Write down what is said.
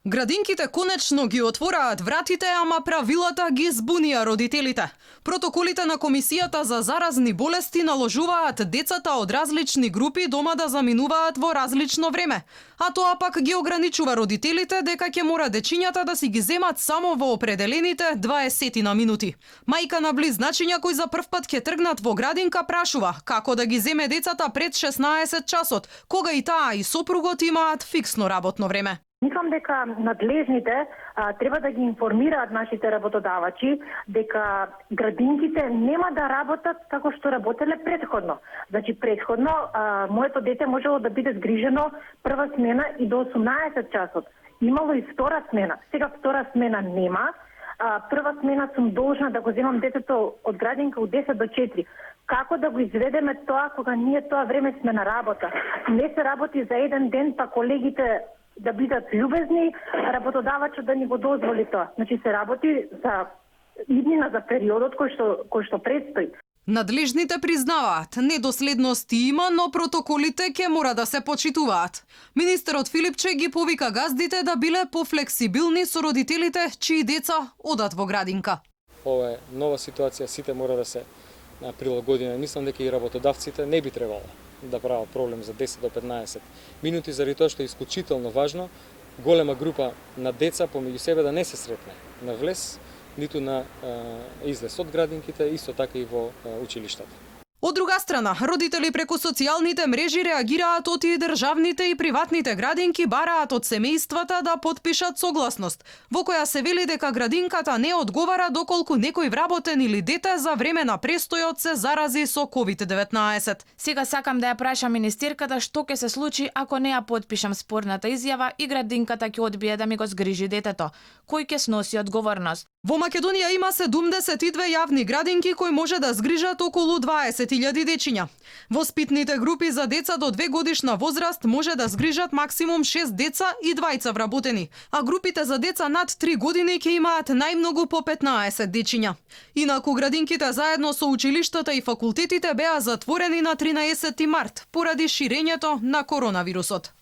Градинките конечно ги отвораат вратите, ама правилата ги збунија родителите. Протоколите на Комисијата за заразни болести наложуваат децата од различни групи дома да заминуваат во различно време, а тоа пак ги ограничува родителите дека ќе мора дечињата да си ги земат само во определените 20 на минути. Мајка на близначиња кои за првпат ќе тргнат во градинка прашува како да ги земе децата пред 16 часот, кога и таа и сопругот имаат фиксно работно време. Мислам дека надлежните треба да ги информираат нашите работодавачи дека градинките нема да работат како што работеле претходно. Значи претходно моето дете можело да биде згрижено прва смена и до 18 часот. Имало и втора смена. Сега втора смена нема. Прва смена сум должна да го земам детето од градинка од 10 до 4. Како да го изведеме тоа кога ние тоа време сме на работа? Не се работи за еден ден, па колегите да бидат љубезни, работодавачот да ни го дозволи тоа. Значи се работи за иднина, за периодот кој што предстои. Надлежните признаваат, недоследности има, но протоколите ќе мора да се почитуваат. Министерот Филипче ги повика газдите да биле пофлексибилни со родителите чии деца одат во градинка. Ова е нова ситуација, сите мора да се прилагодиме. Мислам дека и работодавците не би требало да прават проблем за 10 до 15 минути, заради тоа што е исклучително важно голема група на деца помеѓу себе да не се сретне на влез, ниту на излез од градинките, исто така и во училиштата. Од друга страна, родители преку социјалните мрежи реагираат од и државните и приватните градинки бараат од семејствата да потпишат согласност, во која се вели дека градинката не одговара доколку некој вработен или дете за време на престојот се зарази со COVID-19. Сега сакам да ја прашам министерката што ќе се случи ако не ја потпишам спорната изјава и градинката ќе одбие да ми го згрижи детето. Кој ќе сноси одговорност? Во Македонија има 72 јавни градинки кои може да згрижат околу 20.000 дечиња. Воспитните групи за деца до 2 годишна возраст може да згрижат максимум 6 деца и 2 вработени, а групите за деца над 3 години ќе имаат најмногу по 15 дечиња. Инаку градинките заедно со училиштата и факултетите беа затворени на 13 март поради ширењето на коронавирусот.